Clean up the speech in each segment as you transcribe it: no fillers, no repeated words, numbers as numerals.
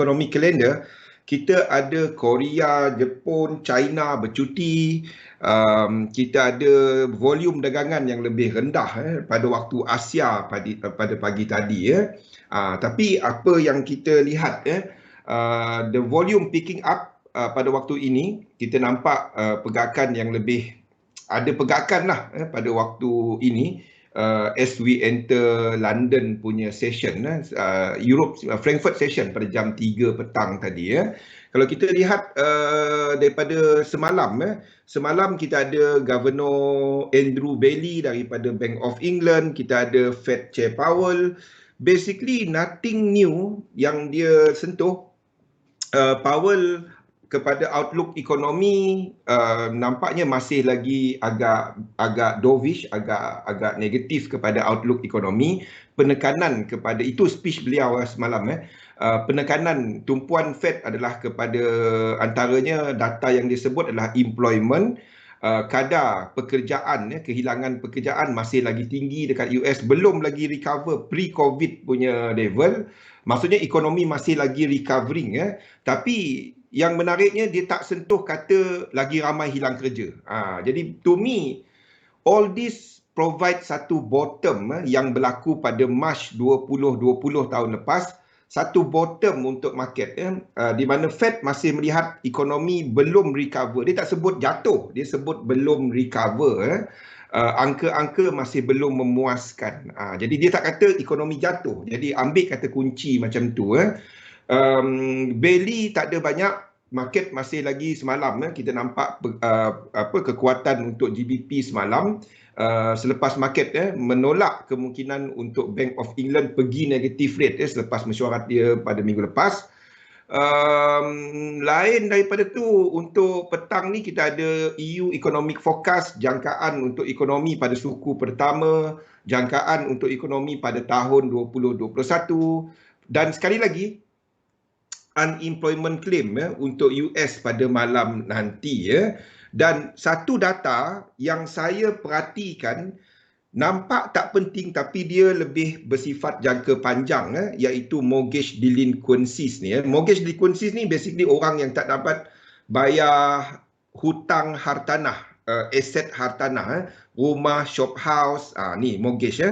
economic calendar, kita ada Korea, Jepun, China bercuti. Kita ada volume dagangan yang lebih rendah pada waktu Asia pada pagi tadi. Tapi apa yang kita lihat, the volume picking up pada waktu ini, kita nampak pergerakan yang lebih, ada pergerakan lah pada waktu ini. As we enter London punya session, Frankfurt session pada jam 3 petang tadi. Kalau kita lihat daripada semalam kita ada Governor Andrew Bailey daripada Bank of England, kita ada Fed Chair Powell. Basically nothing new yang dia sentuh. Powell kepada outlook ekonomi nampaknya masih lagi agak dovish, agak negatif kepada outlook ekonomi. Penekanan kepada itu speech beliau semalam. Penekanan tumpuan Fed adalah kepada antaranya data yang disebut adalah employment, kadar pekerjaan, kehilangan pekerjaan masih lagi tinggi dekat US, belum lagi recover pre-COVID punya level. Maksudnya ekonomi masih lagi recovering. Tapi yang menariknya dia tak sentuh kata lagi ramai hilang kerja. Jadi to me, all this provide satu bottom yang berlaku pada Mac 2020 tahun lepas. Satu bottom untuk market, di mana Fed masih melihat ekonomi belum recover. Dia tak sebut jatuh, dia sebut belum recover. Angka-angka masih belum memuaskan. Jadi dia tak kata ekonomi jatuh. Jadi ambil kata kunci macam tu. Bailey tak ada banyak. Market masih lagi semalam kita nampak kekuatan untuk GBP semalam. Selepas market menolak kemungkinan untuk Bank of England pergi negative rate selepas mesyuarat dia pada minggu lepas. Lain daripada tu, untuk petang ni kita ada EU Economic Forecast, jangkaan untuk ekonomi pada suku pertama, jangkaan untuk ekonomi pada tahun 2021, dan sekali lagi unemployment claim untuk US pada malam nanti. Dan satu data yang saya perhatikan nampak tak penting tapi dia lebih bersifat jangka panjang, iaitu mortgage delinquencies ni. Mortgage delinquencies ni basically orang yang tak dapat bayar hutang hartanah, aset hartanah, rumah, shop house, ni mortgage.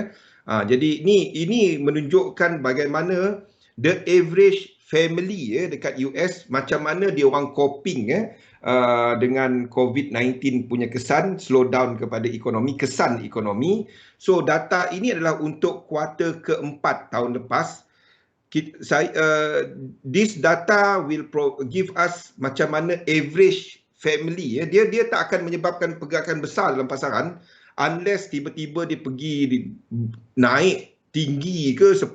Jadi ini menunjukkan bagaimana the average family dekat US, macam mana dia orang coping dengan COVID-19 punya kesan, slow down kepada ekonomi, kesan ekonomi. So data ini adalah untuk kuartal keempat tahun lepas. This data will give us macam mana average family. Dia tak akan menyebabkan pergerakan besar dalam pasaran unless tiba-tiba dia pergi naik tinggi ke 10%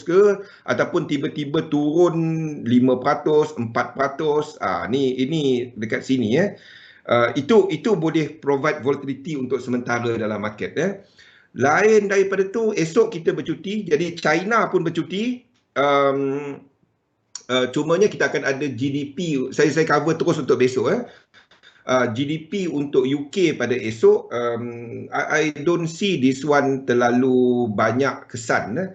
ke, ataupun tiba-tiba turun 5%, 4%. Ini dekat sini. Itu boleh provide volatility untuk sementara dalam market. Lain daripada tu, esok kita bercuti, jadi China pun bercuti. Cumanya kita akan ada GDP, saya cover terus untuk besok. GDP untuk UK pada esok, I don't see this one terlalu banyak kesan.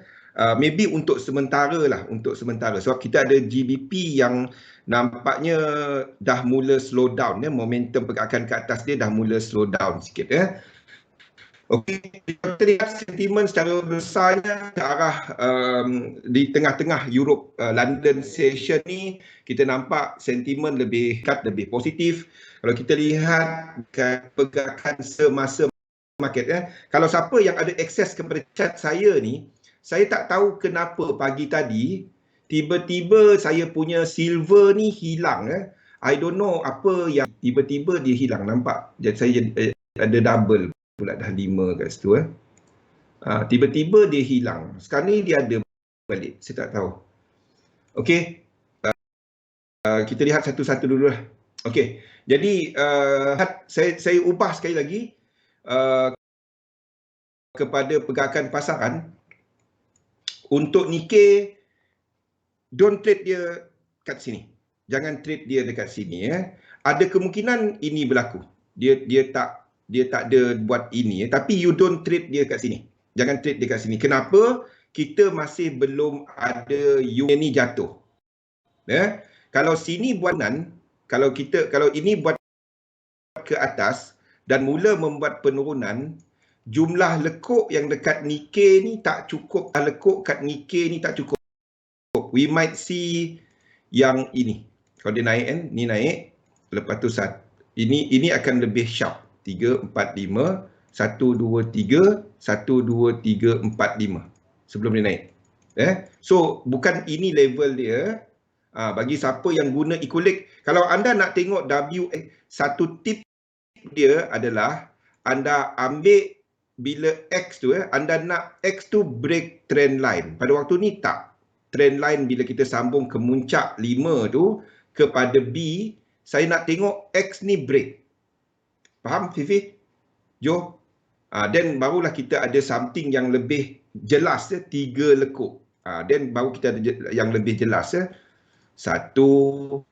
Maybe untuk sementara lah, sebab kita ada GDP yang nampaknya dah mula slow down. Momentum pergerakan ke atas dia dah mula slow down sikit. Okey, kita lihat sentimen secara besarnya ke arah di tengah-tengah Europe London session ni, kita nampak sentimen lebih positif. Kalau kita lihat pergerakan semasa market, kalau siapa yang ada akses kepada chat saya ni, saya tak tahu kenapa pagi tadi tiba-tiba saya punya silver ni hilang. I don't know apa yang tiba-tiba dia hilang, nampak. Jadi saya ada double pula, dah 5 kat situ. Tiba-tiba dia hilang. Sekarang ni dia ada balik, saya tak tahu. Okey, kita lihat satu-satu dulu lah. Okey, jadi saya ubah sekali lagi kepada pergerakan pasaran. Untuk Nikkei, don't trade dia kat sini. Jangan trade dia dekat sini. Ada kemungkinan ini berlaku. Dia tak ada buat ini, tapi you don't trade dia kat sini. Jangan trade dia kat sini. Kenapa? Kita masih belum ada yuan ni jatuh. Kalau sini buat kalau ini buat ke atas dan mula membuat penurunan, jumlah lekuk yang dekat Nikkei ni tak cukup, lekuk kat Nikkei ni tak cukup. We might see yang ini. Kalau dia naik kan, ni naik, lepas tu ini akan lebih sharp. 3, 4, 5, 1, 2, 3, 1, 2, 3, 4, 5 sebelum dia naik. So bukan ini level dia. Bagi siapa yang guna Equilix, kalau anda nak tengok satu tip dia adalah anda ambil bila X tu, anda nak X tu break trend line. Pada waktu ni tak. Trend line bila kita sambung ke muncak 5 tu kepada B, saya nak tengok X ni break. Faham Fifi? Jo. Then barulah kita ada something yang lebih jelas, 3 lekuk. Then baru kita ada yang lebih jelas. 1, 2,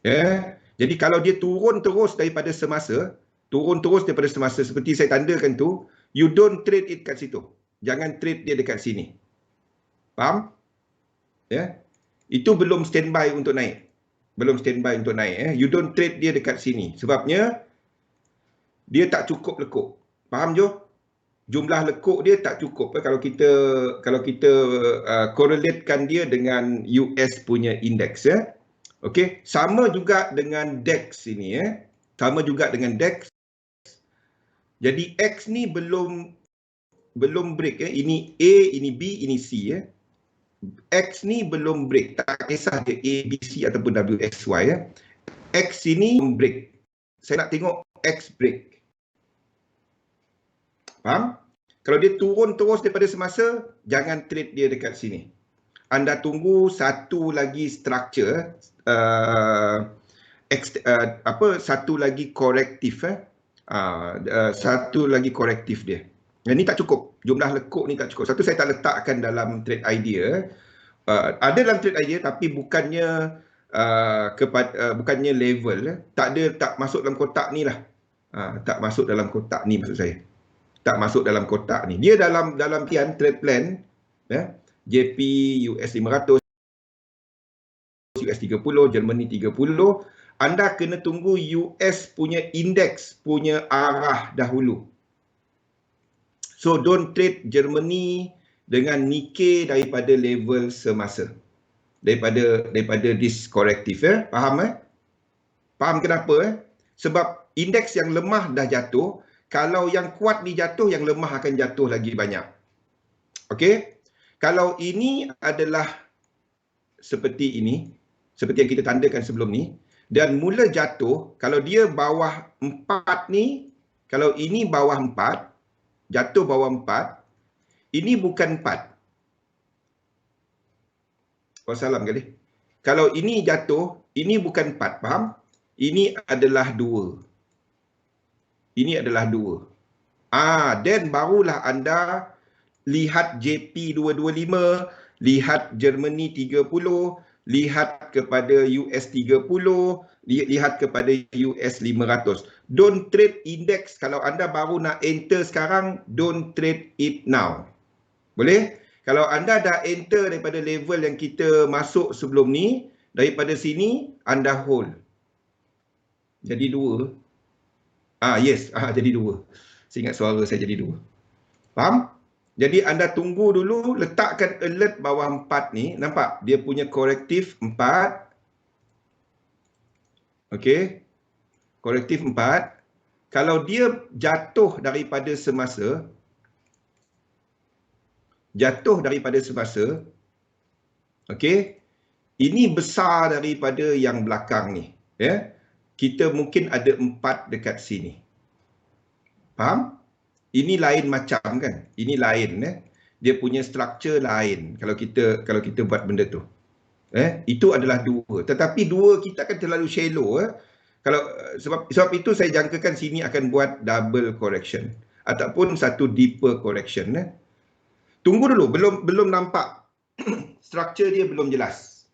3. Jadi kalau dia turun terus daripada semasa, seperti saya tandakan tu, you don't trade it kat situ. Jangan trade dia dekat sini. Faham? Itu belum standby untuk naik. You don't trade dia dekat sini. Sebabnya dia tak cukup lekuk. Faham Jo? Jumlah lekuk dia tak cukup kalau kita correlatekan dia dengan US punya index. Okey, sama juga dengan DAX ini. Sama juga dengan DAX. Jadi X ni belum break. Ini A, ini B, ini C. X ni belum break. Tak kisah dia A, B, C ataupun W, X, Y. X ini belum break. Saya nak tengok X break. Faham? Kalau dia turun terus daripada semasa, jangan trade dia dekat sini. Anda tunggu satu lagi structure, satu lagi korektif. Satu lagi korektif dia. Ini tak cukup. Jumlah lekuk ni tak cukup. Satu, saya tak letakkan dalam trade idea. Ada dalam trade idea tapi bukannya bukannya level. Tak masuk dalam kotak ni lah. Tak masuk dalam kotak ni maksud saya. Tak masuk dalam kotak ni. Dia dalam trade plan, JP US 500, US 30, Germany 30. Anda kena tunggu US punya indeks punya arah dahulu. So don't trade Germany dengan Nikkei daripada level semasa. Daripada this corrective. Faham? Faham kenapa? Sebab indeks yang lemah dah jatuh. Kalau yang kuat ni jatuh, yang lemah akan jatuh lagi banyak. Okey? Kalau ini adalah seperti ini, seperti yang kita tandakan sebelum ni, dan mula jatuh, kalau dia bawah 4 ni, kalau ini bawah 4, jatuh bawah 4, ini bukan 4. Wassalam kali. Kalau ini jatuh, ini bukan 4, faham? Ini adalah 2. Ini adalah 2. Then barulah anda lihat JP 225, lihat Germany 30, lihat kepada US 30, lihat kepada US 500. Don't trade index. Kalau anda baru nak enter sekarang, don't trade it now. Boleh? Kalau anda dah enter daripada level yang kita masuk sebelum ni, daripada sini, anda hold. Jadi 2. Yes. Jadi 2. Saya ingat suara saya jadi 2. Faham? Jadi anda tunggu dulu, letakkan alert bawah 4 ni. Nampak? Dia punya korektif 4. Okey. Korektif 4. Kalau dia jatuh daripada semasa, okey, ini besar daripada yang belakang ni. Kita mungkin ada 4 dekat sini. Faham? Ini lain macam kan? Ini lain. Dia punya structure lain kalau kita buat benda tu. Itu adalah 2. Tetapi 2 kita kan terlalu shallow. Kalau sebab itu saya jangkakan sini akan buat double correction ataupun satu deeper correction. Tunggu dulu, belum nampak structure dia belum jelas.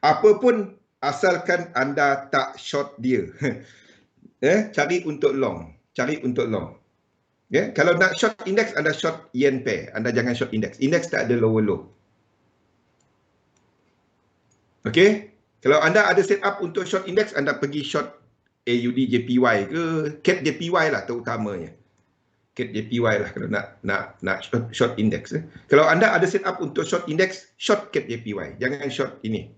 Apa pun asalkan anda tak short dia. Cari untuk long. Kalau nak short index, anda short yen pair. Anda jangan short index. Index tak ada lower low. Okey. Kalau anda ada set up untuk short index, anda pergi short AUD JPY ke CAT JPY lah terutamanya. CAT JPY lah kalau nak short index. Kalau anda ada set up untuk short index, short CAT JPY. Jangan short ini.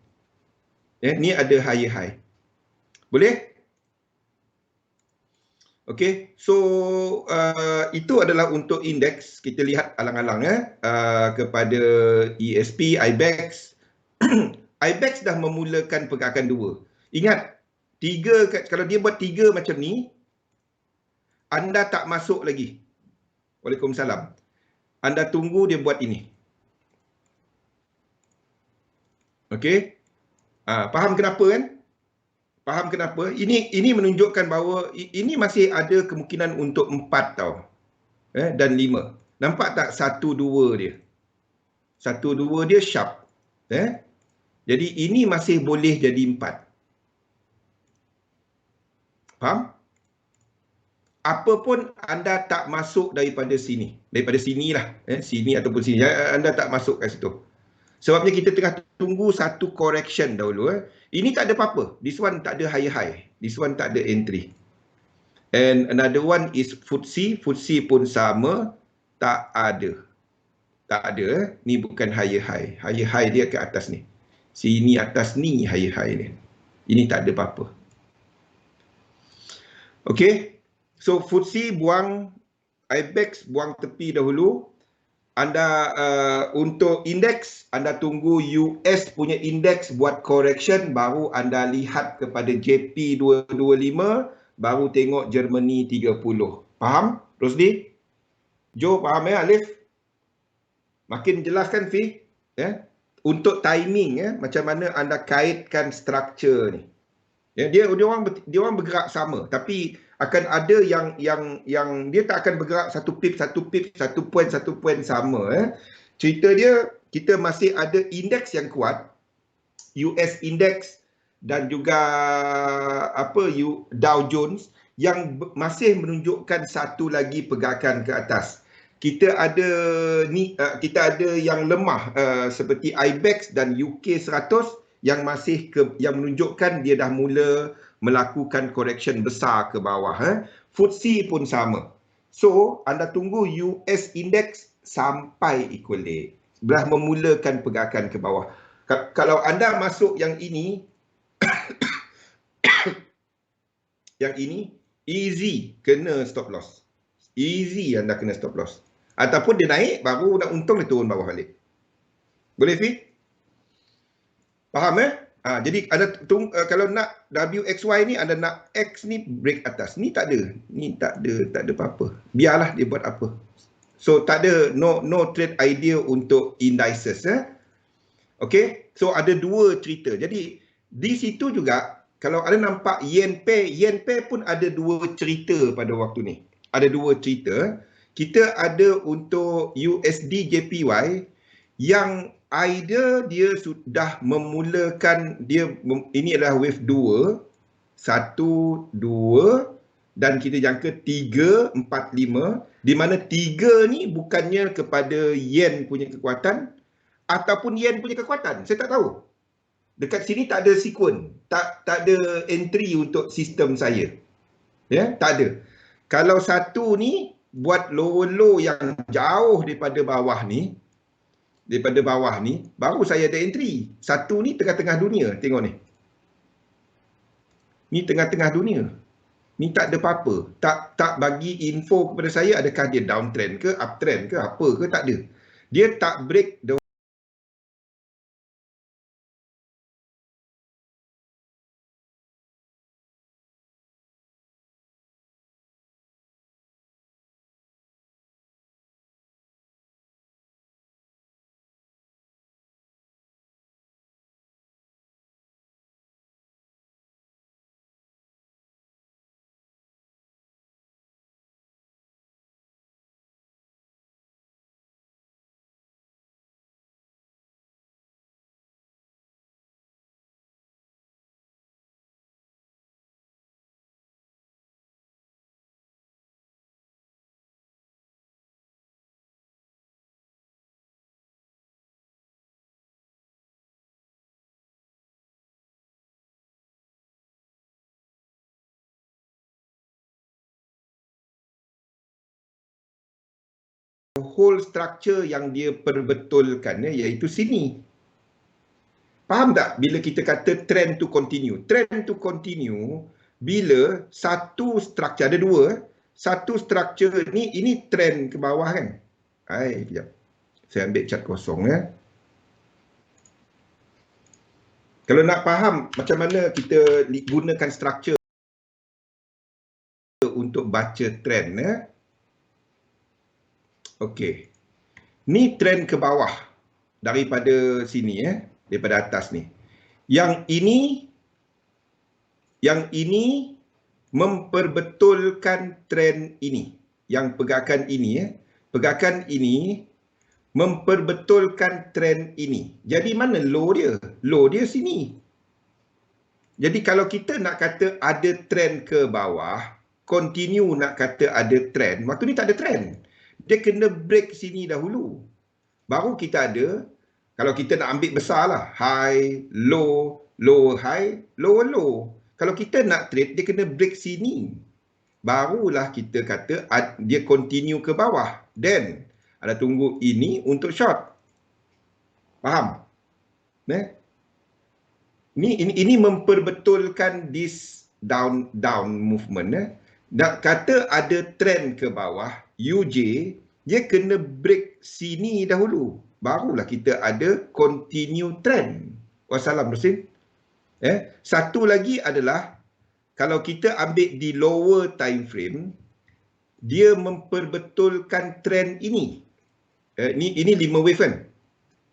Ni ada higher high. Boleh? Okey, so itu adalah untuk indeks. Kita lihat alang-alang kepada ESP, IBEX. IBEX dah memulakan pergerakan 2. Ingat, kalau dia buat 3 macam ni, anda tak masuk lagi. Waalaikumsalam. Anda tunggu dia buat ini. Okey? Faham kenapa kan? Faham kenapa? Ini menunjukkan bahawa ini masih ada kemungkinan untuk 4 tau. Dan 5. Nampak tak 1, 2 dia? 1, 2 dia sharp. Jadi ini masih boleh jadi 4. Faham? Apapun anda tak masuk daripada sini. Daripada sinilah. Sini ataupun sini. Anda tak masuk kat situ. Sebabnya kita tengah tunggu satu correction dahulu. Ini tak ada apa-apa. This one tak ada higher high. This one tak ada entry. And another one is FTSE. FTSE pun sama. Tak ada. Tak ada. Ni bukan higher high. Higher high dia ke atas ni. Sini atas ni higher high ni. Ini tak ada apa-apa. Okey. So FTSE buang, IBEX buang tepi dahulu. Anda untuk indeks, anda tunggu US punya indeks buat correction, baru anda lihat kepada JP 225, baru tengok Germany 30. Faham, Rosdi? Jo, faham Alif? Makin jelas kan, Fi? Untuk timing, macam mana anda kaitkan structure ni. Dia orang bergerak sama, tapi akan ada yang dia tak akan bergerak satu pip satu poin sama. Cerita dia, kita masih ada indeks yang kuat, US index dan juga Dow Jones yang masih menunjukkan satu lagi pergerakan ke atas. Kita ada yang lemah seperti IBEX dan UK 100 yang yang menunjukkan dia dah mula melakukan correction besar ke bawah. FTSE pun sama. So, anda tunggu US index sampai equilibrium. Dah memulakan pergerakan ke bawah. Kalau anda masuk yang ini, easy kena stop loss. Easy anda kena stop loss. Ataupun dia naik, baru nak untung dia turun bawah balik. Boleh, Fi? Faham jadi kalau nak WXY ni, anda nak X ni break atas. Ni tak ada. Ni tak ada apa-apa. Biarlah dia buat apa. So tak ada no trade idea untuk indices. Okay. So ada dua cerita. Jadi di situ juga, kalau anda nampak yen pair pun ada dua cerita pada waktu ni. Ada dua cerita. Kita ada untuk USD JPY yang either dia sudah memulakan, ini adalah wave 2, 1, 2 dan kita jangka 3, 4, 5, di mana 3 ni bukannya kepada yen punya kekuatan ataupun yen punya kekuatan. Saya tak tahu. Dekat sini tak ada sekuen, tak ada entry untuk sistem saya. Tak ada. Kalau satu ni buat lower low yang jauh daripada bawah ni, baru saya ada entry. Satu ni tengah-tengah dunia, tengok ni. Ni tengah-tengah dunia. Ni tak ada apa-apa. Tak bagi info kepada saya adakah dia downtrend ke, uptrend ke, apa ke, tak ada. Dia tak break the whole structure yang dia perbetulkan, iaitu sini. Faham tak bila kita kata trend to continue? Trend to continue bila satu structure, ada dua, satu structure ni, ini trend ke bawah kan? Kejap. Saya ambil chart kosong Kalau nak faham macam mana kita gunakan structure untuk baca trend Okey. Ni trend ke bawah daripada sini daripada atas ni. Yang ini memperbetulkan trend ini. Yang pergerakan ini pergerakan ini memperbetulkan trend ini. Jadi mana low dia? Low dia sini. Jadi kalau kita nak kata ada trend ke bawah, continue nak kata ada trend, waktu ni tak ada trend. Dia kena break sini dahulu. Baru kita ada, kalau kita nak ambil besar lah, high, low, lower high, lower low. Kalau kita nak trade, dia kena break sini. Barulah kita kata dia continue ke bawah. Then, ada tunggu ini untuk short. Faham? Ini memperbetulkan this down movement. Nak kata ada trend ke bawah, UJ, dia kena break sini dahulu. Barulah kita ada continue trend. Wassalam, Muslim. Satu lagi adalah, kalau kita ambil di lower time frame, dia memperbetulkan trend ini. Ini 5 wave kan?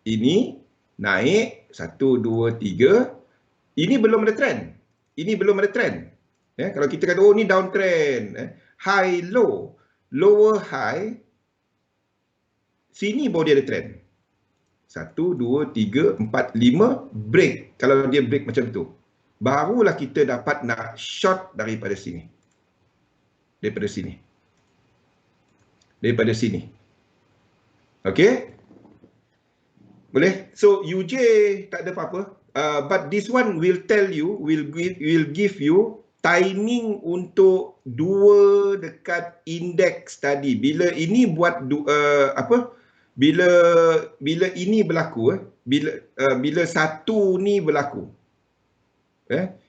Ini naik, 1, 2, 3. Ini belum ada trend. Ini belum ada trend. Kalau kita kata, oh ni downtrend. High, low. Lower, high. Sini baru dia ada trend. 1, 2, 3, 4, 5. Break. Kalau dia break macam tu. Barulah kita dapat nak short daripada sini. Daripada sini. Daripada sini. Okay? Boleh? So, UJ tak ada apa-apa. But this one will tell you, will give you timing untuk dua dekat index tadi. Bila ini buat bila ini berlaku, bila satu ni berlaku.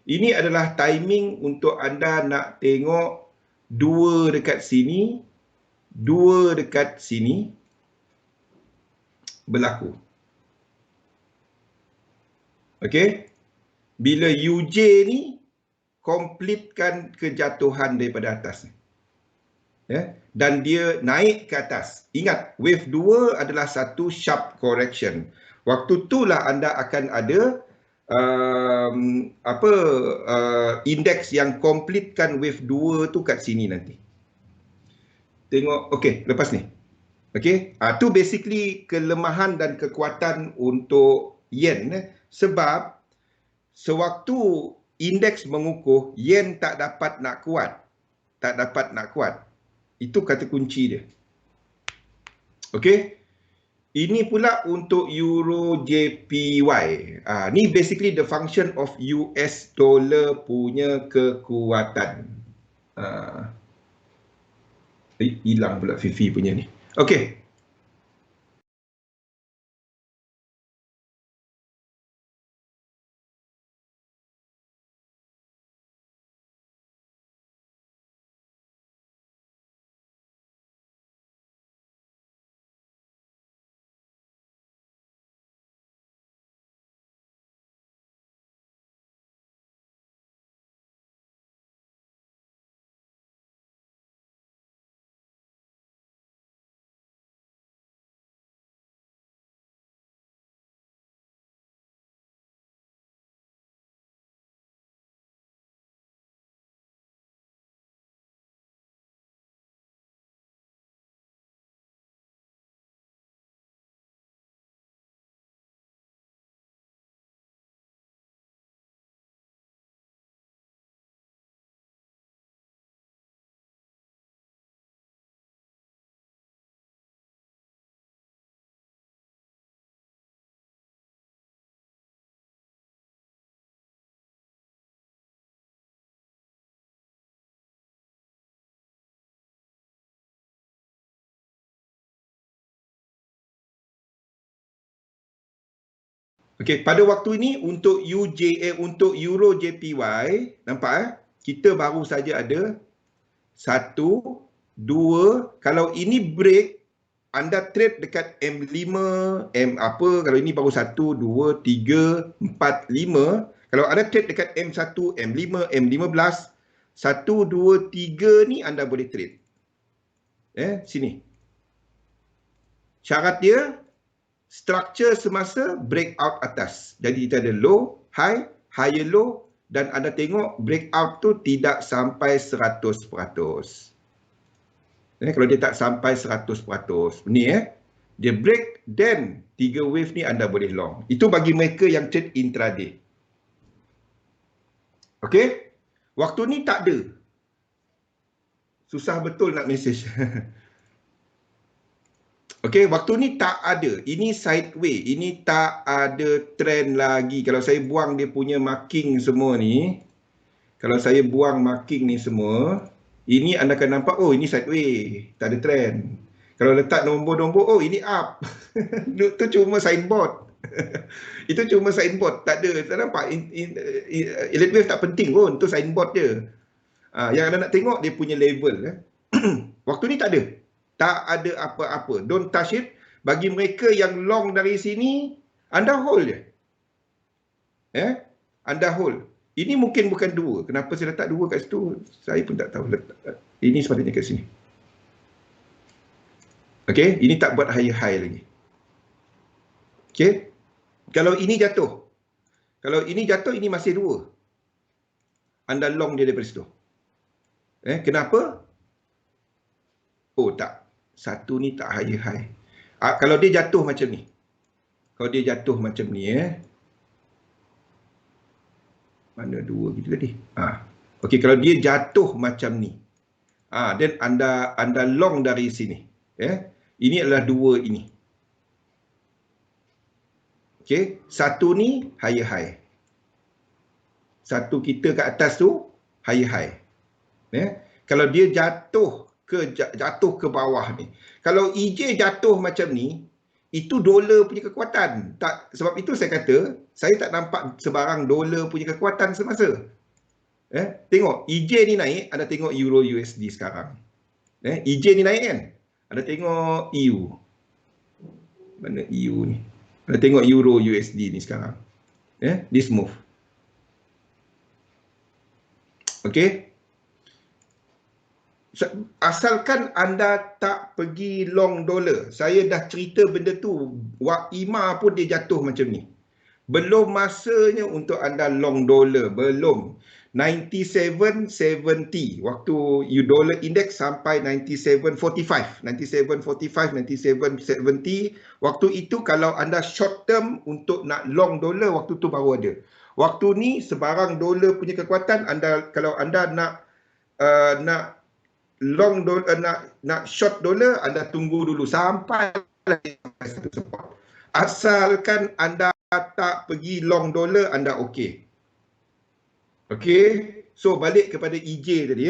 Ini adalah timing untuk anda nak tengok dua dekat sini, dua dekat sini berlaku. Okey. Bila UJ ni completekan kejatuhan daripada atas. Dan dia naik ke atas. Ingat, wave 2 adalah satu sharp correction. Waktu itulah anda akan ada indeks yang completekan wave 2 tu kat sini nanti. Tengok, okey, lepas ni. Okey, tu basically kelemahan dan kekuatan untuk yen. Sebab sewaktu indeks mengukuh, yen tak dapat nak kuat. Tak dapat nak kuat. Itu kata kunci dia. Okey. Ini pula untuk Euro JPY. Ni basically the function of US dollar punya kekuatan. Hilang pula Fifi punya ni. Okey. Okey, pada waktu ini untuk untuk Euro JPY, nampak kita baru saja ada 1, 2, kalau ini break, anda trade dekat M5, M apa, kalau ini baru 1, 2, 3, 4, 5. Kalau anda trade dekat M1, M5, M15, 1, 2, 3 ni anda boleh trade. Sini. Syarat dia, structure semasa breakout atas. Jadi kita ada low, high, higher low, dan anda tengok breakout tu tidak sampai 100%. Kalau dia tak sampai 100%. Ni dia break, then 3 wave ni anda boleh long. Itu bagi mereka yang trade intraday. Okey? Waktu ni tak ada. Susah betul nak message. Okey, waktu ni tak ada. Ini sideway. Ini tak ada trend lagi. Kalau saya buang dia punya marking semua ni, kalau saya buang marking ni semua, ini anda akan nampak, oh ini sideway. Tak ada trend. Kalau letak nombor-nombor, oh ini up. Itu cuma signboard. Itu cuma signboard. Tak ada, tak nampak. Elite wave tak penting pun. Itu signboard je. Yang anda nak tengok, dia punya level. Waktu ni tak ada. Tak ada apa-apa. Don't touch it. Bagi mereka yang long dari sini, anda hold je. Anda hold. Ini mungkin bukan 2. Kenapa saya letak 2 kat situ? Saya pun tak tahu. Ini sepatutnya kat sini. Okey, ini tak buat high lagi. Okey. Kalau ini jatuh. Kalau ini jatuh, ini masih 2. Anda long dia daripada situ. Kenapa? Oh tak. Satu ni tak high. Kalau dia jatuh macam ni. Kalau dia jatuh macam ni mana 2 gitu tadi? Okey, kalau dia jatuh macam ni. Then anda long dari sini. Ini adalah 2 ini. Okey, satu ni high. Satu kita kat atas tu high. Kalau dia jatuh ke bawah ni. Kalau EJ jatuh macam ni, itu dolar punya kekuatan. Tak, sebab itu saya kata, saya tak nampak sebarang dolar punya kekuatan semasa. Tengok, EJ ni naik, anda tengok Euro USD sekarang. EJ ni naik kan? Anda tengok EU. Mana EU ni? Anda tengok Euro USD ni sekarang. This move. Okey. Asalkan anda tak pergi long dollar. Saya dah cerita benda tu. WAIMA pun dia jatuh macam ni. Belum masanya untuk anda long dollar. Belum. 97.70 waktu dollar index sampai 97.45. 97.45, 97.70. Waktu itu kalau anda short term untuk nak long dollar, waktu tu baru ada. Waktu ni sebarang dolar punya kekuatan, kalau anda nak long dollar, nak short dollar, anda tunggu dulu sampai satu support. Asalkan anda tak pergi long dollar, anda okey. Okey, so balik kepada EJ tadi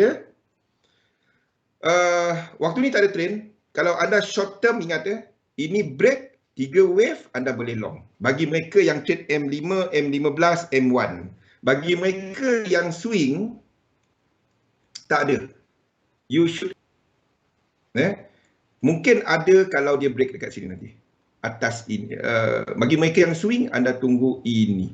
waktu ni tak ada trend. Kalau anda short term, ingat ini break 3 wave, anda boleh long. Bagi mereka yang trade M5, M15, M1. Bagi mereka yang swing, tak ada. You should mungkin ada kalau dia break dekat sini nanti. Atas ini. Bagi mereka yang swing, anda tunggu ini.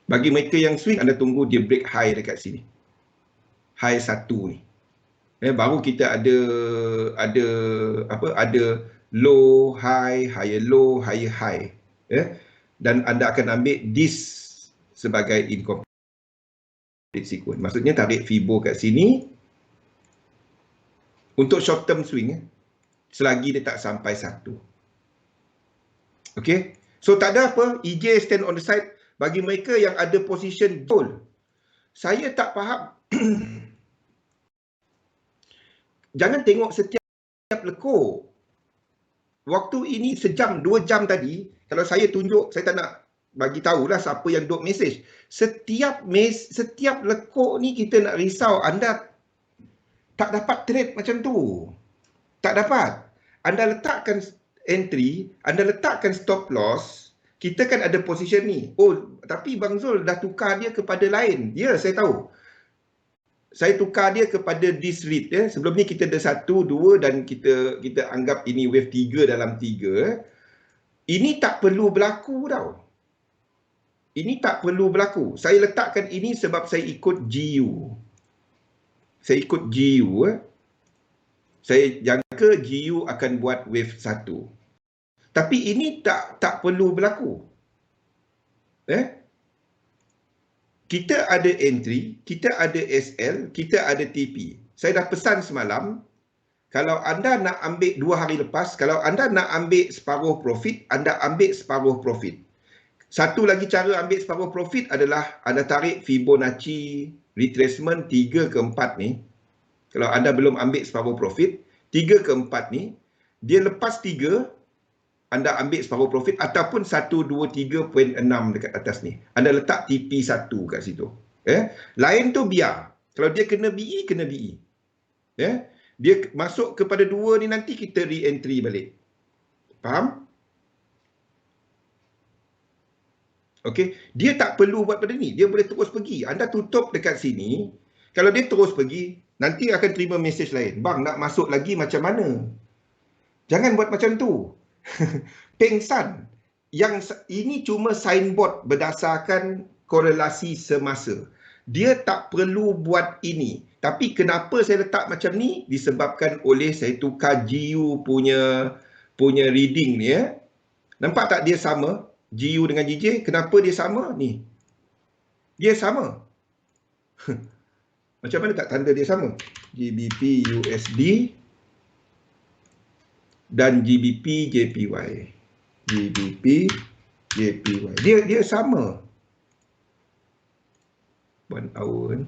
Bagi mereka yang swing, anda tunggu dia break high dekat sini. High 1 ni. Baru kita ada low, high, higher low, higher high. Dan anda akan ambil this sebagai incomplete sequence. Maksudnya tarik Fibo kat sini untuk short term swing selagi dia tak sampai 1. Okey. So tak ada apa, EJ stand on the side. Bagi mereka yang ada position gold, saya tak faham. Jangan tengok setiap lekuk. Waktu ini sejam, 2 jam tadi, kalau saya tunjuk, saya tak nak bagi tahulah siapa yang duk message. Setiap lekuk ni kita nak risau. Anda tak dapat trade macam tu. Tak dapat. Anda letakkan entry, anda letakkan stop loss, kita kan ada position ni. Oh, tapi Bang Zul dah tukar dia kepada lain. Ya, saya tahu. Saya tukar dia kepada this read. Sebelum ni kita ada 1, 2 dan kita anggap ini wave 3 dalam 3. Ini tak perlu berlaku tau. Ini tak perlu berlaku. Saya letakkan ini sebab saya ikut GU. Saya ikut GU. Saya jangka GU akan buat wave 1. Tapi ini tak perlu berlaku. Kita ada entry, kita ada SL, kita ada TP. Saya dah pesan semalam, kalau anda nak ambil 2 hari lepas, kalau anda nak ambil separuh profit, anda ambil separuh profit. Satu lagi cara ambil separuh profit adalah anda tarik Fibonacci retracement 3 ke 4 ni. Kalau anda belum ambil separuh profit, 3 ke 4 ni, dia lepas 3, anda ambil separuh profit ataupun 123.6 dekat atas ni. Anda letak TP1 kat situ. Lain tu biar. Kalau dia kena BE, kena BE. Dia masuk kepada 2 ni nanti kita re-entry balik. Faham? Okey, dia tak perlu buat pada ni. Dia boleh terus pergi. Anda tutup dekat sini. Kalau dia terus pergi, nanti akan terima mesej lain. Bang, nak masuk lagi macam mana? Jangan buat macam tu. Peng San, yang ini cuma signboard berdasarkan korelasi semasa. Dia tak perlu buat ini. Tapi kenapa saya letak macam ni? Disebabkan oleh saya tukar GU punya reading ni. Nampak tak dia sama? GU dengan GJ, kenapa dia sama? Ni. Dia sama. Macam mana tak tanda dia sama? GBP USD dan GBP JPY. GBP JPY. Dia sama. 1 hour.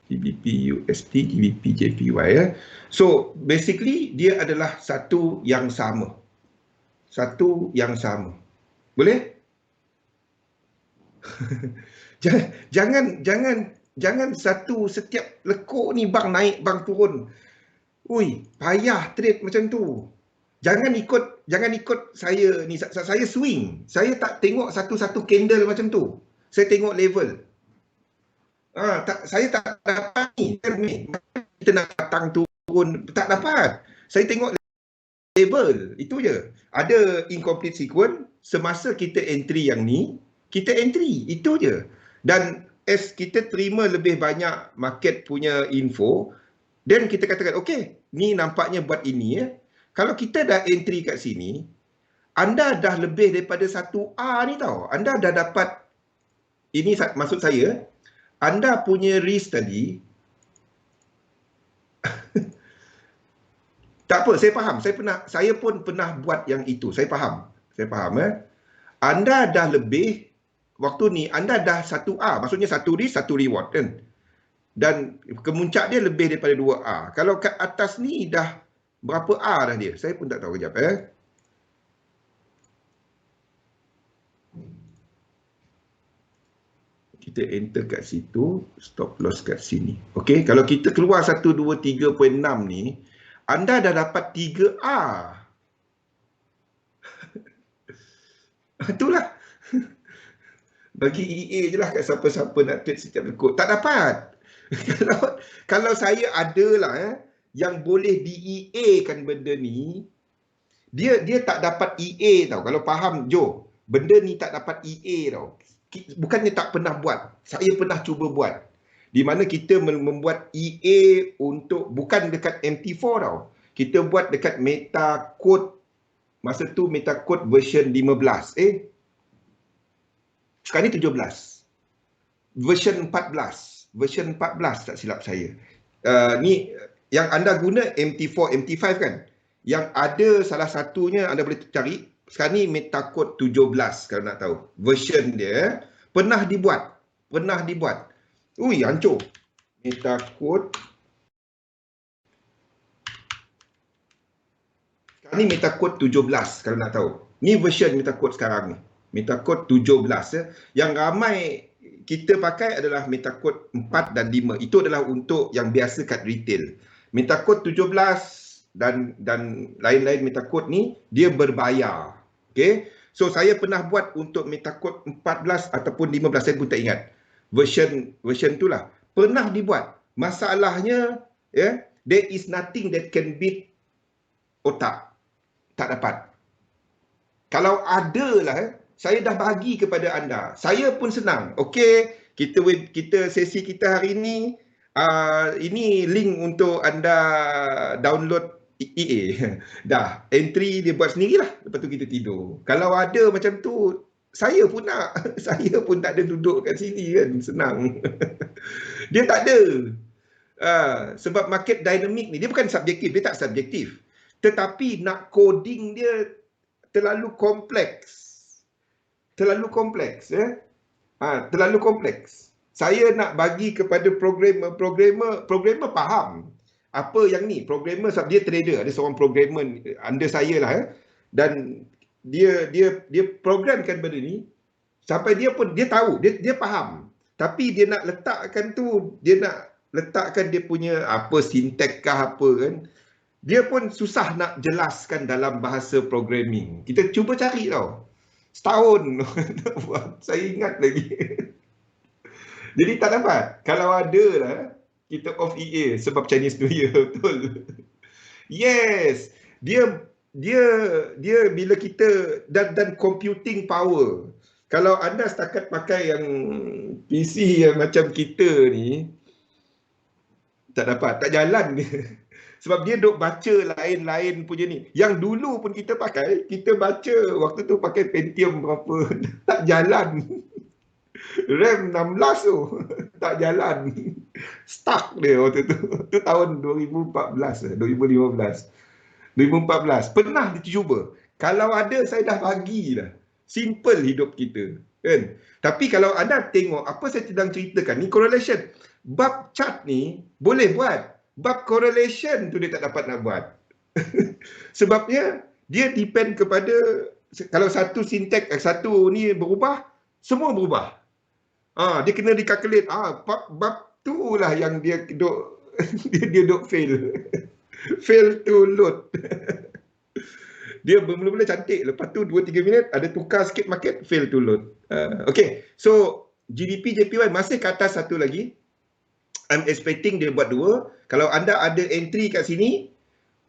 GBP USD, GBP JPY. So, basically dia adalah satu yang sama. Satu yang sama. Boleh? Jangan satu setiap lekuk ni bang naik, bang turun. Ui, payah trade macam tu. Jangan ikut saya ni. Saya swing. Saya tak tengok satu-satu candle macam tu. Saya tengok level. Saya tak dapat ni. Kita nak datang turun, tak dapat. Saya tengok level, itu je. Ada incomplete sequence, semasa kita entry yang ni, kita entry, itu je. Dan as kita terima lebih banyak market punya info, then kita katakan, okay, ni nampaknya buat ini. Kalau kita dah entry kat sini, anda dah lebih daripada 1A ni tau. Anda dah dapat, ini maksud saya, anda punya risk tadi, tak apa, saya faham. Saya pun pernah buat yang itu. Saya faham. Anda dah lebih, waktu ni, anda dah 1A. Maksudnya 1 risk, 1 reward kan. Dan kemuncak dia lebih daripada 2A. Kalau kat atas ni dah berapa A dah dia? Saya pun tak tahu kejap. Kita enter kat situ, stop loss kat sini. Okey, kalau kita keluar 123.6 ni, anda dah dapat 3A. Itulah. Bagi EA je lah kat siapa-siapa nak trade setiap lekuk. Tak dapat. Kalau saya adalah yang boleh di EA kan benda ni, dia tak dapat EA tau. Kalau faham Jo, benda ni tak dapat EA tau. Bukannya tak pernah buat. Saya pernah cuba buat. Di mana kita membuat EA untuk, bukan dekat MT4 tau. Kita buat dekat MetaQuote. Masa tu MetaQuote version 15. Sekarang ni 17. Version 14. Version 14 tak silap saya. Ni yang anda guna MT4, MT5 kan? Yang ada salah satunya anda boleh cari. Sekarang ni MetaQuote 17 kalau nak tahu. Version dia pernah dibuat. Ui, hancur. MetaQuote. Sekarang ni MetaQuote 17 kalau nak tahu. Ni version MetaQuote sekarang ni. MetaQuote 17. Yang ramai kita pakai adalah MetaQuote 4 dan 5. Itu adalah untuk yang biasa kat retail. MetaQuote 17 dan lain-lain MetaQuote ni dia berbayar. Okay, so saya pernah buat untuk MetaQuote 14 ataupun 15, saya pun tak ingat version tu lah, pernah dibuat. Masalahnya there is nothing that can beat otak. Tak dapat. Kalau ada lah, saya dah bagi kepada anda. Saya pun senang. Okey, kita sesi kita hari ini, ini link untuk anda download EA. Dah, entry dia buat sendirilah. Lepas tu kita tidur. Kalau ada macam tu, saya pun nak. Saya pun tak ada duduk kat sini kan. Senang. Dia tak ada. Sebab market dynamic ni, dia bukan subjektif. Dia tak subjektif. Tetapi nak coding dia terlalu kompleks. Terlalu kompleks. Terlalu kompleks. Saya nak bagi kepada programmer faham apa yang ni. Programmer sebab dia trader, ada seorang programmer under saya lah, dan dia programkan benda ni sampai dia pun dia tahu, dia faham. Tapi dia nak letakkan tu, dia nak letakkan dia punya apa sintek kah apa kan. Dia pun susah nak jelaskan dalam bahasa programming. Kita cuba cari tau. Setahun nak buat. Saya ingat lagi. Jadi tak dapat. Kalau ada lah, kita off EA sebab Chinese New Year, betul. Yes. Dia bila kita dan computing power. Kalau anda setakat pakai yang PC yang macam kita ni, tak dapat, tak jalan dia. Sebab dia duk baca lain-lain punya ni. Yang dulu pun kita pakai, kita baca waktu tu pakai Pentium berapa, tak jalan. RAM 16 tu, tak jalan. Stuck dia waktu tu. Tu tahun 2014, 2015. 2014. Pernah dicuba. Kalau ada, saya dah bagilah. Simple hidup kita. Kan? Tapi kalau anda tengok, apa saya sedang ceritakan, ni correlation. Bab chart ni, boleh buat. Bab correlation tu dia tak dapat nak buat. Sebabnya, dia depend kepada, kalau satu sintek, satu ni berubah, semua berubah. Dia kena dikalkulate. Bab tu lah yang dia duk dia duk fail. Fail to load. Dia mula-mula cantik, lepas tu 2-3 minit ada tukar sikit market, fail to load. Okay, so GDP JPY masih ke atas satu lagi. I'm expecting dia buat 2. Kalau anda ada entry kat sini,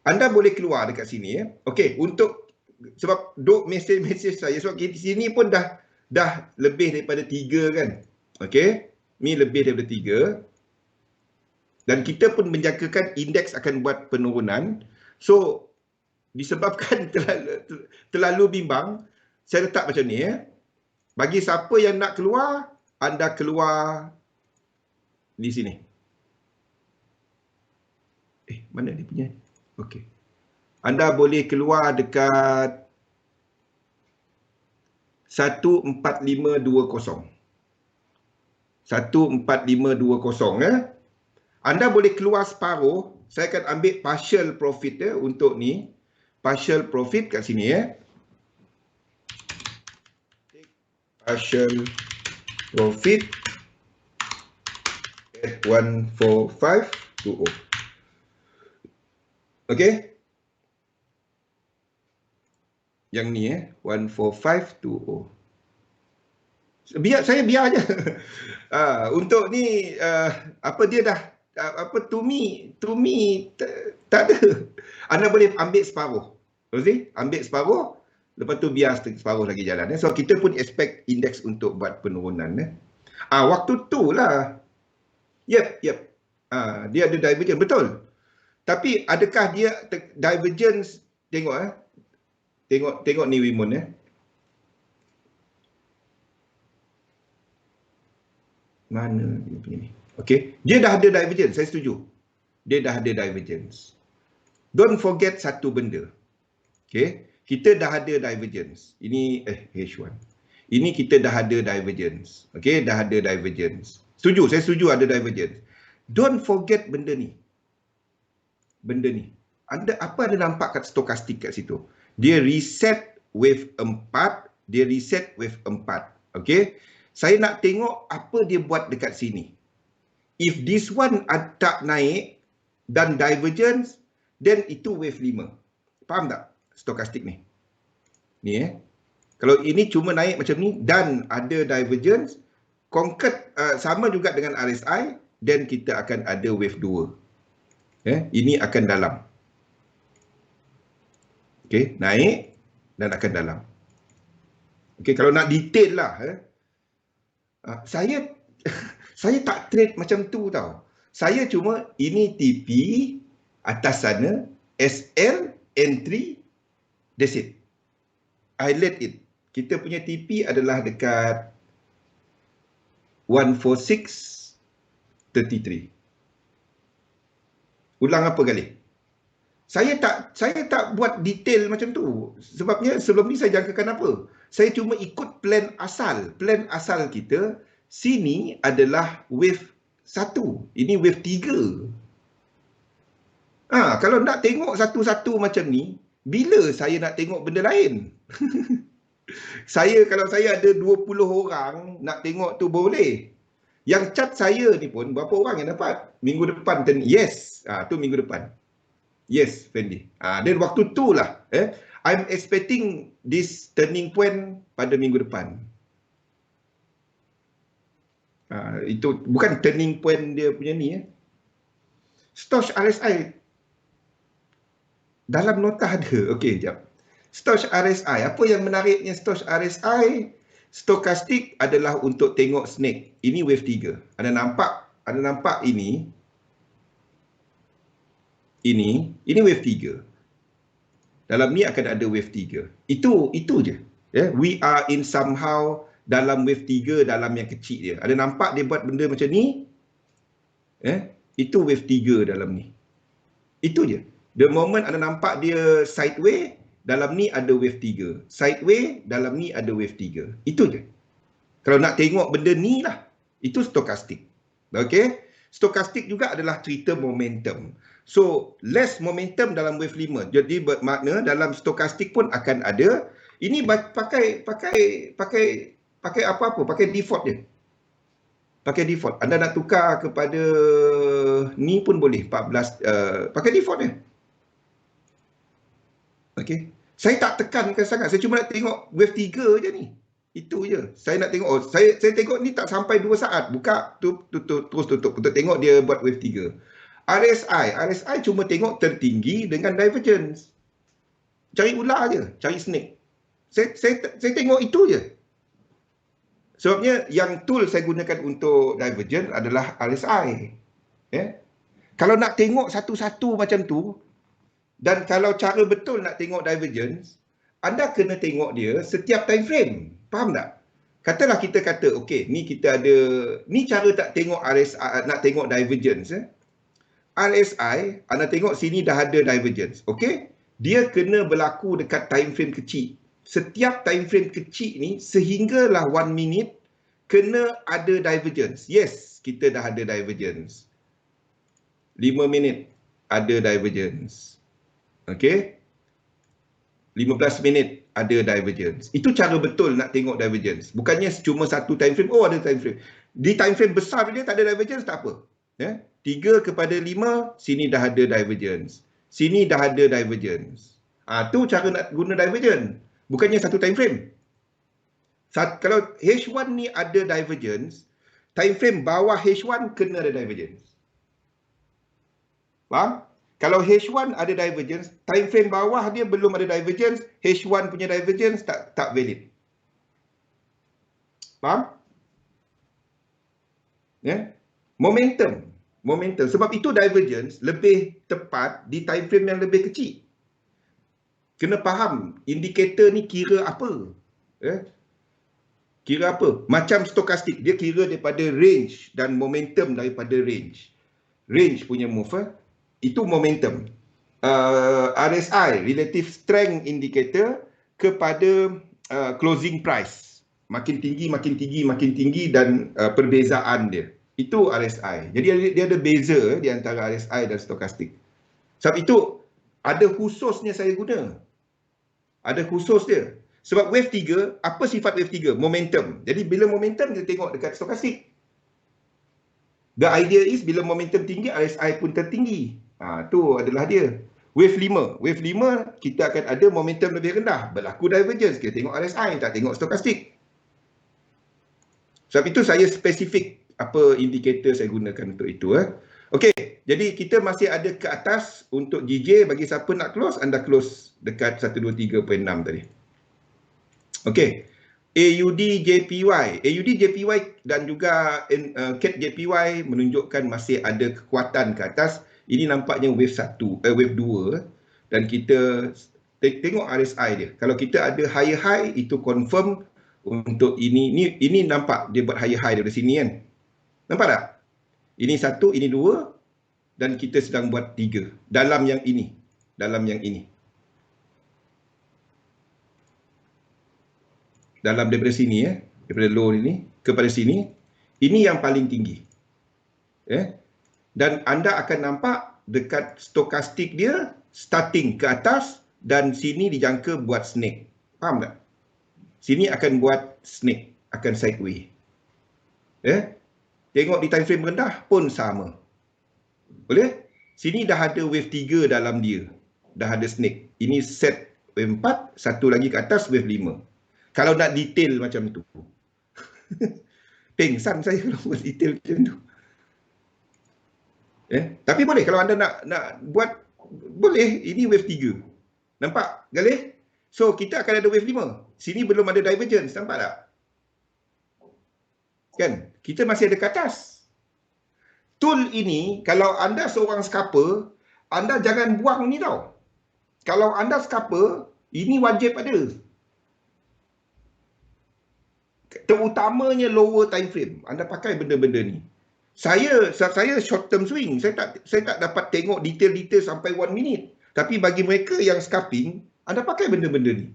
anda boleh keluar dekat sini ya. Okay, untuk sebab duk mesej saya, sebab di sini pun dah lebih daripada 3 kan. Okay, ni lebih daripada 3. Dan kita pun menjangkakan indeks akan buat penurunan. So, disebabkan terlalu bimbang, saya letak macam ni ya. Bagi siapa yang nak keluar, anda keluar di sini. Mana dia punya? Okey. Anda boleh keluar dekat 14520. 14520 ya. Anda boleh keluar separuh. Saya akan ambil partial profit ya untuk ni. Partial profit kat sini ya. Partial profit at 14520. Okey. Yang ni 14520. Biar aja. Untuk ni apa dia dah to me tak ada. Anda boleh ambil separuh. Okey, ambil separuh, lepas tu biar separuh lagi jalan. So kita pun expect indeks untuk buat penurunan. Waktu tu lah. Yep. Dia ada divergence, betul. Tapi adakah dia divergence, tengok tengok ni Wimun Mana dia punya ni? Okey, dia dah ada divergence, saya setuju. Dia dah ada divergence. Don't forget satu benda. Okey, kita dah ada divergence. Ini H1. Ini kita dah ada divergence. Okey, dah ada divergence. Setuju, saya setuju ada divergence. Don't forget benda ni. Benda ni. Apa anda nampak kat stokastik kat situ? Dia reset wave 4, dia reset wave 4. Okey? Saya nak tengok apa dia buat dekat sini. If this one tak naik dan divergence, then itu wave 5. Faham tak stokastik ni? Ni kalau ini cuma naik macam ni dan ada divergence, concurred sama juga dengan RSI, then kita akan ada wave 2. Ini akan dalam. Okey, naik dan akan dalam. Okey, kalau nak detail lah, saya saya tak trade macam tu tau. Saya cuma ini TP, atas sana SL, entry, that's it. I let it. Kita punya TP adalah dekat 146.33. Ulang apa kali? Saya tak buat detail macam tu. Sebabnya sebelum ni saya jangkakan apa? Saya cuma ikut plan asal. Plan asal kita, sini adalah wave 1. Ini wave 3. Kalau nak tengok satu-satu macam ni, bila saya nak tengok benda lain? Kalau saya ada 20 orang nak tengok tu boleh. Yang cat saya ni pun berapa orang yang dapat? Minggu depan yes. Tu minggu depan. Yes, Fendi. Dan waktu tu lah I'm expecting this turning point pada minggu depan. Itu bukan turning point dia punya ni. Stoch RSI dalam nota ada. Okey, jap. Stoch RSI. Apa yang menariknya Stoch RSI? Stokastik adalah untuk tengok snake. Ini wave 3. Anda nampak ini? Ini wave 3. Dalam ni akan ada wave 3. Itu je. We are in somehow dalam wave 3, dalam yang kecil dia. Ada nampak dia buat benda macam ni? Itu wave 3 dalam ni. Itu je. The moment anda nampak dia sideway, dalam ni ada wave 3. Sideway, dalam ni ada wave 3. Itu je. Kalau nak tengok benda ni lah, itu stokastik. Okay? Stokastik juga adalah cerita momentum. So, less momentum dalam wave 5. Jadi bermakna dalam stokastik pun akan ada. Ini pakai apa-apa, pakai default je. Pakai default. Anda nak tukar kepada ni pun boleh, 14, pakai default je. Okey. Saya tak tekankan sangat. Saya cuma nak tengok wave 3 je ni. Itu je. Saya nak tengok, saya tengok ni tak sampai 2 saat. Buka, tutup, terus tutup. Untuk tengok dia buat wave 3. RSI cuma tengok tertinggi dengan divergence. Cari ular je. Cari snake. Saya tengok itu je. Sebabnya yang tool saya gunakan untuk divergence adalah RSI. Kalau nak tengok satu-satu macam tu, dan kalau cara betul nak tengok divergence, anda kena tengok dia setiap time frame. Faham tak? Katalah kita kata, okey, ni kita ada, ni cara tak tengok RSI, nak tengok divergence. RSI, anda tengok sini dah ada divergence. Okey? Dia kena berlaku dekat time frame kecil. Setiap time frame kecil ni, sehinggalah 1 minute, kena ada divergence. Yes, kita dah ada divergence. 5 minit, ada divergence. Okey? 15 minit ada divergence. Itu cara betul nak tengok divergence. Bukannya cuma satu time frame, ada time frame. Di time frame besar dia tak ada divergence, tak apa. 3 kepada 5, sini dah ada divergence. Sini dah ada divergence. Tu cara nak guna divergence. Bukannya satu time frame. Kalau H1 ni ada divergence, time frame bawah H1 kena ada divergence. Faham? Kalau H1 ada divergence, time frame bawah dia belum ada divergence, H1 punya divergence tak valid. Faham? Momentum. Sebab itu divergence lebih tepat di time frame yang lebih kecil. Kena faham indikator ni kira apa. Kira apa? Macam stokastik, dia kira daripada range dan momentum daripada range. Range punya move, itu momentum. RSI, Relative Strength Indicator, kepada closing price. Makin tinggi dan perbezaan dia. Itu RSI. Jadi dia ada beza di antara RSI dan stokastik. Sebab itu ada khususnya saya guna. Ada khusus dia. Sebab wave 3, apa sifat wave 3? Momentum. Jadi bila momentum kita tengok dekat stokastik. The idea is bila momentum tinggi, RSI pun tertinggi. Tu adalah dia. Wave 5. Wave 5 kita akan ada momentum lebih rendah. Berlaku divergence. Kita tengok RSI, tak tengok stokastik. Sebab itu saya spesifik apa indikator saya gunakan untuk itu. Okey, jadi kita masih ada ke atas untuk GJ. Bagi siapa nak close, anda close dekat 123.6 tadi. Okey. AUD JPY. AUD JPY dan juga CAD JPY menunjukkan masih ada kekuatan ke atas. Ini nampaknya wave 1, wave 2 dan kita tengok RSI dia. Kalau kita ada higher high itu confirm untuk ini nampak dia buat higher high dari sini kan. Nampak tak? Ini 1, ini 2 dan kita sedang buat 3 dalam yang ini. Dalam yang ini. Dalam daripada sini daripada low ini kepada sini, ini yang paling tinggi. Dan anda akan nampak dekat stokastik dia starting ke atas dan sini dijangka buat snake. Faham tak? Sini akan buat snake, akan sideway. Tengok di time frame rendah pun sama. Boleh? Sini dah ada wave 3 dalam dia. Dah ada snake. Ini set wave 4, satu lagi ke atas wave 5. Kalau nak detail macam tu. Pengsan saya kalau buat detail macam tu. Tapi boleh kalau anda nak buat, boleh. Ini wave 3. Nampak Galih? So kita akan ada wave 5. Sini belum ada divergence, nampak tak? Kan? Kita masih ada ke atas. Tool ini kalau anda seorang scalper, anda jangan buang ni tau. Kalau anda scalper, ini wajib ada. Terutamanya lower time frame. Anda pakai benda-benda ni. Saya short term swing. Saya tak dapat tengok detail-detail sampai 1 minute. Tapi bagi mereka yang scalping, anda pakai benda-benda ni.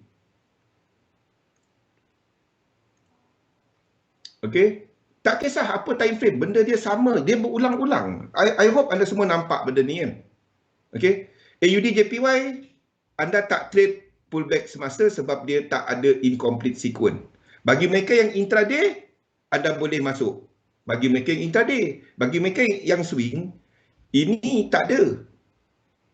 Okey. Tak kisah apa time frame, benda dia sama, dia berulang-ulang. I hope anda semua nampak benda ni kan. Okey. AUD JPY anda tak trade pullback semasa sebab dia tak ada incomplete sequence. Bagi mereka yang intraday, anda boleh masuk. Bagi mereka yang intraday, bagi mereka yang swing, ini tak ada.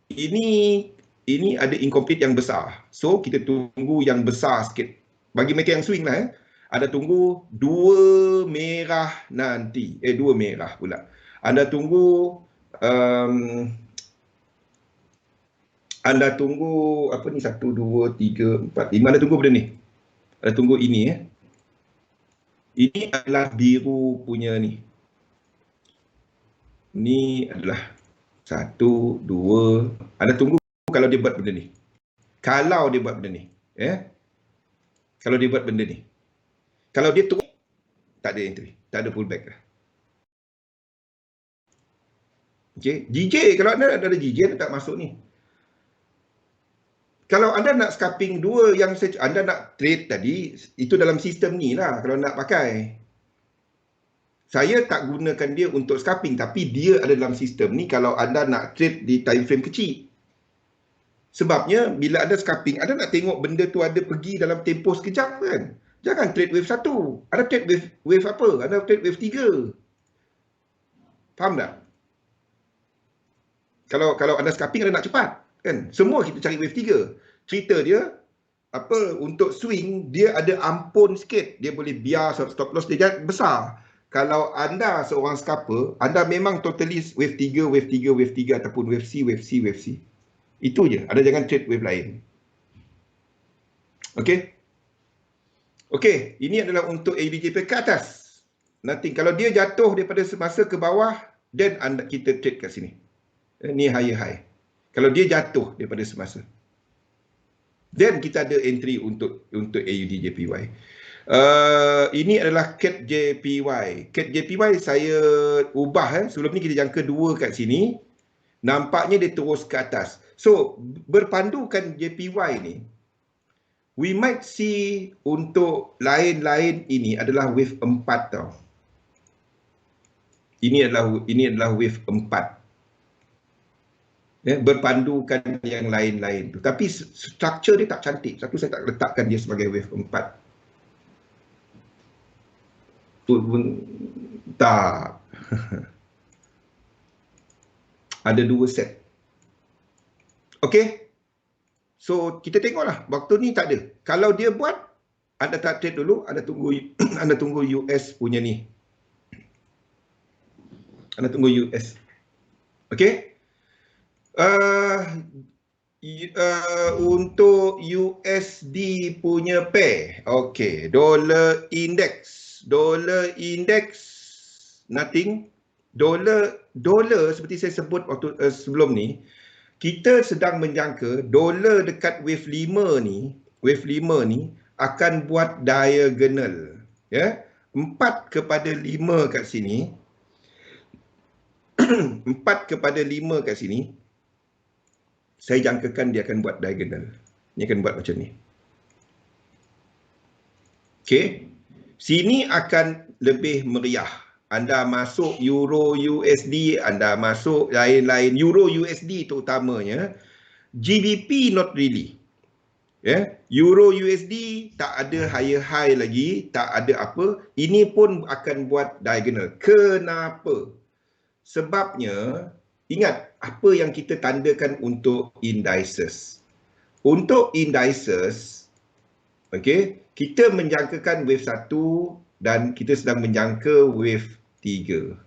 Ini ada incomplete yang besar. So kita tunggu yang besar sikit. Bagi mereka yang swing lah anda tunggu 2 merah nanti. 2 merah pula. Anda tunggu anda tunggu apa ni 1 2 3 4 5 anda tunggu benda ni. Anda tunggu ini Ini adalah biru punya ni. Ini adalah 1 2 anda tunggu kalau dia buat benda ni. Kalau dia buat benda ni, Kalau dia buat benda ni. Kalau dia turun, tak ada entry, tak ada pullback lah. Okey, GJ kalau anda ada GJ anda tak masuk ni. Kalau anda nak scalping dua yang anda nak trade tadi, itu dalam sistem ni lah kalau nak pakai. Saya tak gunakan dia untuk scalping tapi dia ada dalam sistem ni kalau anda nak trade di time frame kecil. Sebabnya bila anda scalping, anda nak tengok benda tu ada pergi dalam tempoh sekejap kan. Jangan trade wave 1. Anda trade wave apa? Anda trade wave 3. Faham tak? Kalau anda scalping anda nak cepat kan. Semua kita cari wave 3. Cerita dia untuk swing dia ada ampun sikit. Dia boleh biar stop loss dia besar. Kalau anda seorang scalper, anda memang totally wave 3, wave 3, wave 3 ataupun wave C, wave C, wave C. Itu je. Anda jangan trade wave lain. Okey. Okey, ini adalah untuk AUDJPY ke atas. Nanti kalau dia jatuh daripada semasa ke bawah, then kita trade kat sini. Ni higher high. Kalau dia jatuh daripada semasa, then kita ada entry untuk AUDJPY. Ini adalah CAD JPY. CAD JPY saya ubah. Sebelum ni kita jangka 2 kat sini. Nampaknya dia terus ke atas. So, berpandukan JPY ni, we might see untuk lain-lain ini adalah wave 4 tau. Ini adalah wave 4. Berpandukan yang lain-lain tu. Tapi struktur dia tak cantik. Satu saya tak letakkan dia sebagai wave 4. Tu pun tak. Ada 2 set. Okey. So kita tengoklah waktu ni tak ada. Kalau dia buat, anda tak trade dulu, anda tunggu anda tunggu US punya ni. Anda tunggu US. Okey. Untuk USD punya pair. Okey, dollar index nothing. Dolar seperti saya sebut waktu sebelum ni, kita sedang menjangka dolar dekat wave 5 ni, akan buat diagonal, ya. 4/5 kat sini. 4/5 kat sini. Saya jangkakan dia akan buat diagonal. Dia akan buat macam ni. Okey. Sini akan lebih meriah. Anda masuk Euro USD, anda masuk lain-lain. Euro USD terutamanya. GBP not really. Ya, Euro USD tak ada higher high lagi, tak ada apa. Ini pun akan buat diagonal. Kenapa? Sebabnya, ingat apa yang kita tandakan untuk indices. Untuk indices, okey, kita menjangkakan wave 1 dan kita sedang menjangka wave 3.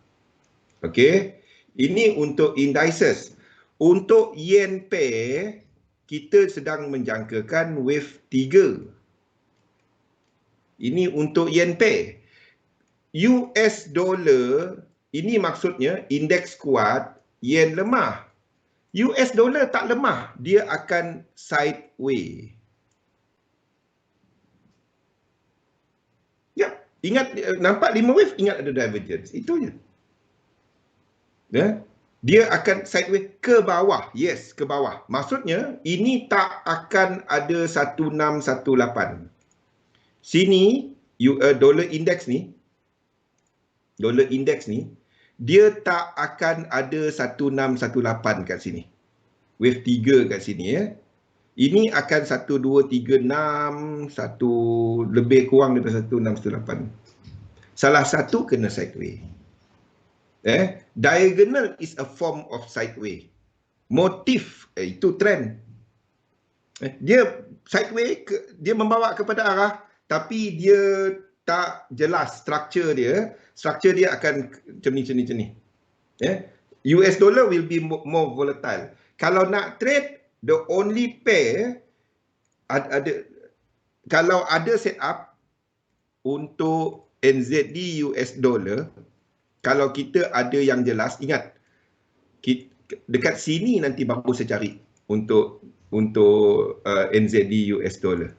Okey, ini untuk indices. Untuk yen pair, kita sedang menjangkakan wave 3. Ini untuk yen pair. US dollar, ini maksudnya indeks kuat, yen lemah. US dollar tak lemah, dia akan sideways. Ya, ingat, nampak 5 wave, ingat ada divergence. Itu je. Ya. Dia akan sideways ke bawah. Yes, ke bawah. Maksudnya, ini tak akan ada 1618. Sini, dollar index ni, dia tak akan ada 1618 kat sini. Wave 3 kat sini, ya. Ini akan 1236, lebih kurang daripada 1618. Salah satu kena sideways. Diagonal is a form of sideways. Motif, itu trend. Dia sideways, dia membawa kepada arah, tapi dia tak jelas structure dia. Structure dia akan macam ni. US dollar will be more volatile. Kalau nak trade, the only pair kalau ada setup untuk NZD US dollar, kalau kita ada yang jelas, ingat, dekat sini nanti baru saya cari untuk NZD US dollar.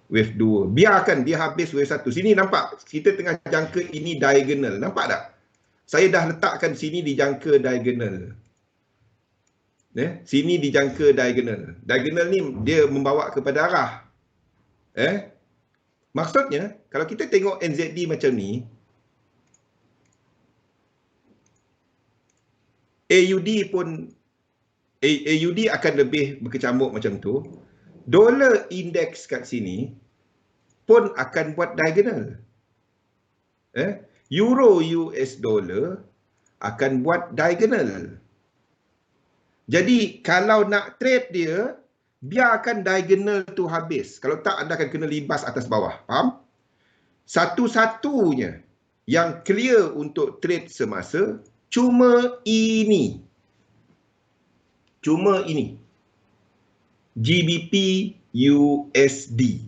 Wave 2. Biarkan dia habis wave 1. Sini nampak, kita tengah jangka ini diagonal. Nampak tak? Saya dah letakkan sini dijangka diagonal. Sini dijangka diagonal. Diagonal ni dia membawa kepada arah. Maksudnya, kalau kita tengok NZD macam ni, AUD akan lebih berkecamuk macam tu. Dollar index kat sini pun akan buat diagonal. Euro US dollar akan buat diagonal. Jadi kalau nak trade dia, biarkan diagonal tu habis. Kalau tak, anda akan kena libas atas bawah. Faham? Satu-satunya yang clear untuk trade semasa cuma ini. GBP USD.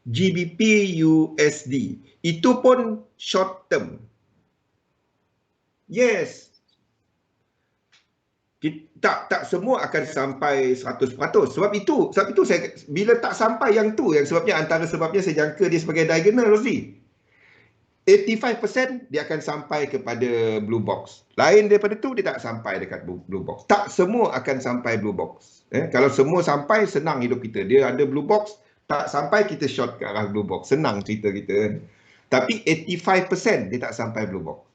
GBP USD. Itu pun short term. Yes. Tak semua akan sampai 100%. Sebab itu saya, bila tak sampai yang tu, yang sebabnya, antara sebabnya saya jangka dia sebagai diagonal, Rosli. 85% dia akan sampai kepada blue box. Lain daripada tu, dia tak sampai dekat blue box. Tak semua akan sampai blue box. Kalau semua sampai, senang hidup kita. Dia ada blue box, tak sampai, kita short ke arah blue box. Senang cerita kita. Tapi 85% dia tak sampai blue box.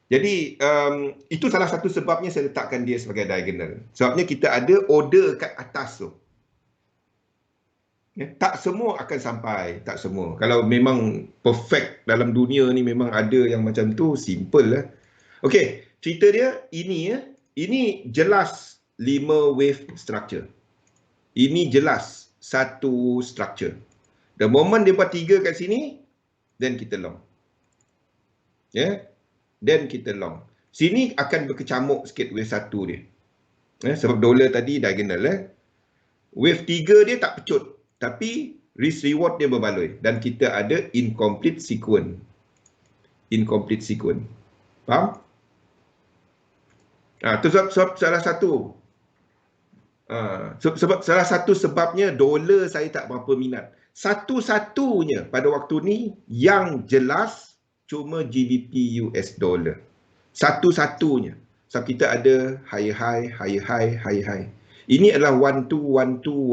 Jadi, itu salah satu sebabnya saya letakkan dia sebagai diagonal. Sebabnya kita ada order kat atas tu. Tak semua akan sampai, tak semua. Kalau memang perfect dalam dunia ni, memang ada yang macam tu, simple lah. Okey, cerita dia ini, ini jelas 5 wave structure. Ini jelas satu structure. The moment dia buat 3 kat sini, then kita long. Then kita long. Sini akan berkecamuk sikit wave 1 dia. Sebab dolar tadi diagonal. Wave 3 dia tak pecut. Tapi risk reward dia berbaloi. Dan kita ada incomplete sequence. Incomplete sequence. Faham? Itu sebab salah satu. Sebab salah satu sebabnya dolar saya tak berapa minat. Satu-satunya pada waktu ni yang jelas cuma GBP US dollar. Satu-satunya. Sebab kita ada higher high, higher high, higher high. Ini adalah 1-2, 1-2,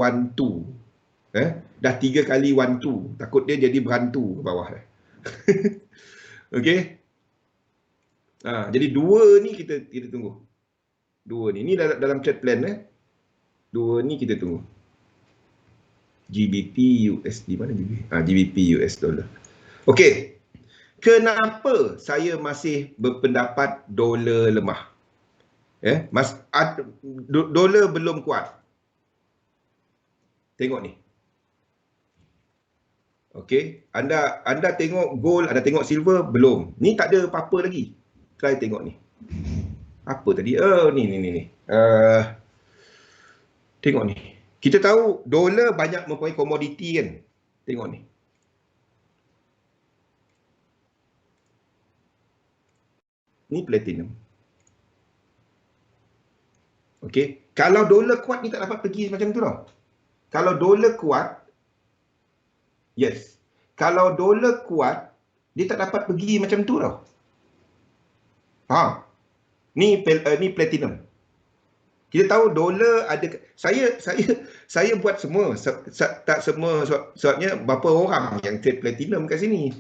1-2. Dah 3 kali 1-2. Takut dia jadi berantu ke bawah. Okey. Jadi 2 ni kita tunggu. 2 ni. Ini dalam trade plan. 2 ni kita tunggu. GBP USD mana GBP? GBP US dollar. Okey. Kenapa saya masih berpendapat dolar lemah? Dolar belum kuat. Tengok ni. Okey, anda tengok gold, anda tengok silver belum. Ni tak ada apa-apa lagi. Try tengok ni. Apa tadi? Ni. Tengok ni. Kita tahu dolar banyak mempunyai komoditi kan. Tengok ni. Ni platinum. Okey, kalau dolar kuat ni tak dapat pergi macam tu tau. Kalau dolar kuat, yes. Kalau dolar kuat, dia tak dapat pergi macam tu tau. Ni platinum. Kita tahu dolar ada, saya buat semua, tak semua sebabnya berapa orang yang trade platinum kat sini.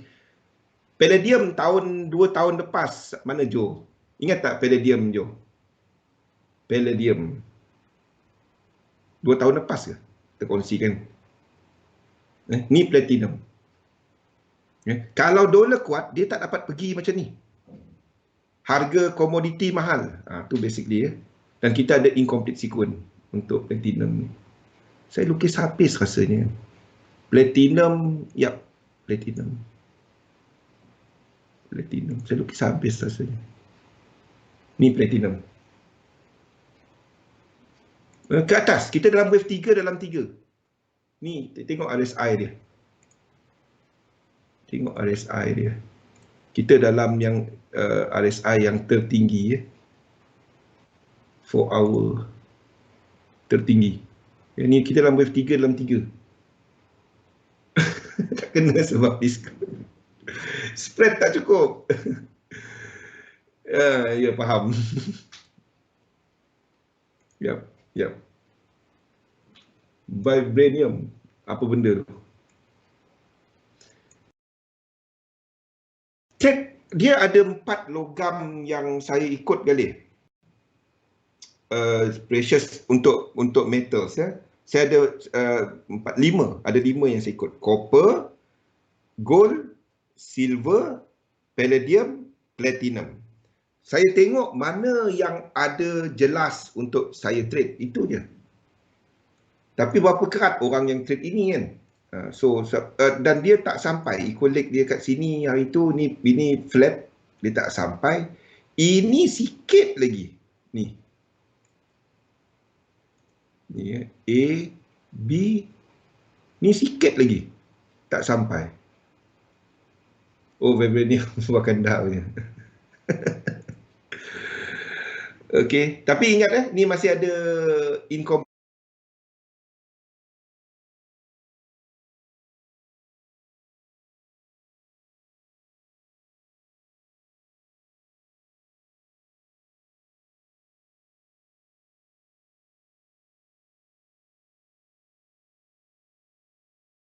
Palladium tahun 2 tahun lepas, mana Jo? Ingat tak Palladium Jo? Palladium 2 tahun lepas ke? Terkongsikan. Ni platinum. Kalau dolar kuat, dia tak dapat pergi macam ni. Harga komoditi mahal. Tu basically. Dan kita ada incomplete sequence untuk platinum ni. Saya lukis habis rasanya. Platinum, platinum. Platinum. Saya lukis habis rasanya. Ni platinum. Ke atas, kita dalam wave 3 dalam 3. Ni, tengok RSI dia. Tengok RSI dia. Kita dalam yang RSI yang tertinggi. 4 hour tertinggi. Ni kita dalam wave 3 dalam 3. Tak kena sebab diskon. Spread tak cukup. Ya, faham. Yap. Vibranium. Apa benda tu? Dia ada 4 logam yang saya ikut kali. Precious untuk metals ya. Saya ada 5 yang saya ikut. Copper, gold, silver, palladium, platinum. Saya tengok mana yang ada jelas untuk saya trade, itu je. Tapi berapa kerat orang yang trade ini kan. Dan dia tak sampai. Equal dia kat sini hari tu, ini flat, dia tak sampai. Ini sikit lagi. Ni A, B, ni sikit lagi. Tak sampai. Oh, vibranium Wakanda punya. Okey, tapi ingat ni masih ada income